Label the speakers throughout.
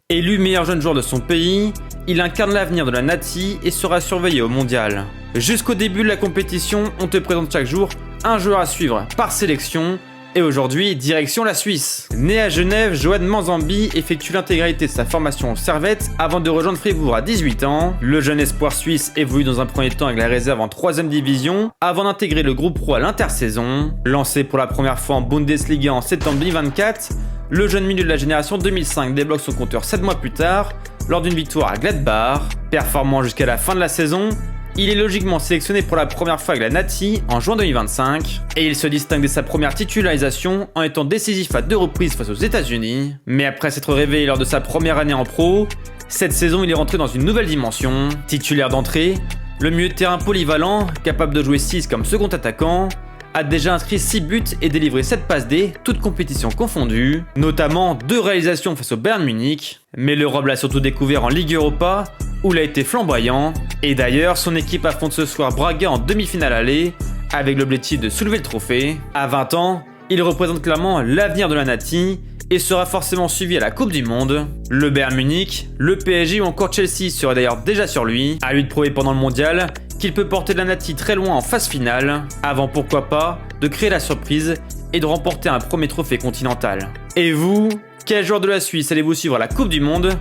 Speaker 1: Élu meilleur jeune joueur de son pays, il incarne l'avenir de la Nati et sera surveillé au mondial. Jusqu'au début de la compétition, on te présente chaque jour un joueur à suivre par sélection. Et aujourd'hui, direction la Suisse. Né à Genève, Johan Manzambi effectue l'intégralité de sa formation au Servette avant de rejoindre Fribourg à 18 ans. Le jeune espoir suisse évolue dans un premier temps avec la réserve en 3ème division avant d'intégrer le groupe pro à l'intersaison. Lancé pour la première fois en Bundesliga en septembre 2024, le jeune milieu de la génération 2005 débloque son compteur 7 mois plus tard lors d'une victoire à Gladbach. Performant jusqu'à la fin de la saison, il est logiquement sélectionné pour la première fois avec la Nati en juin 2025 et il se distingue dès sa première titularisation en étant décisif à 2 reprises face aux États-Unis. Mais après s'être réveillé lors de sa première année en pro, cette saison il est rentré dans une nouvelle dimension. Titulaire d'entrée, le milieu de terrain polyvalent, capable de jouer 6 comme second attaquant, a déjà inscrit 6 buts et délivré 7 passes D, toutes compétitions confondues, notamment 2 réalisations face au Bayern Munich. Mais l'Europe l'a surtout découvert en Ligue Europa, où il a été flamboyant. Et d'ailleurs, son équipe affronte ce soir Braga en demi-finale aller, avec l'objectif de soulever le trophée. À 20 ans, il représente clairement l'avenir de la Nati, et sera forcément suivi à la Coupe du Monde. Le Bayern Munich, le PSG ou encore Chelsea seraient d'ailleurs déjà sur lui, à lui de prouver pendant le mondial qu'il peut porter la Nati très loin en phase finale, avant pourquoi pas de créer la surprise et de remporter un premier trophée continental. Et vous, quel joueur de la Suisse allez-vous suivre à la Coupe du Monde?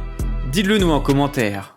Speaker 1: Dites-le nous en commentaire.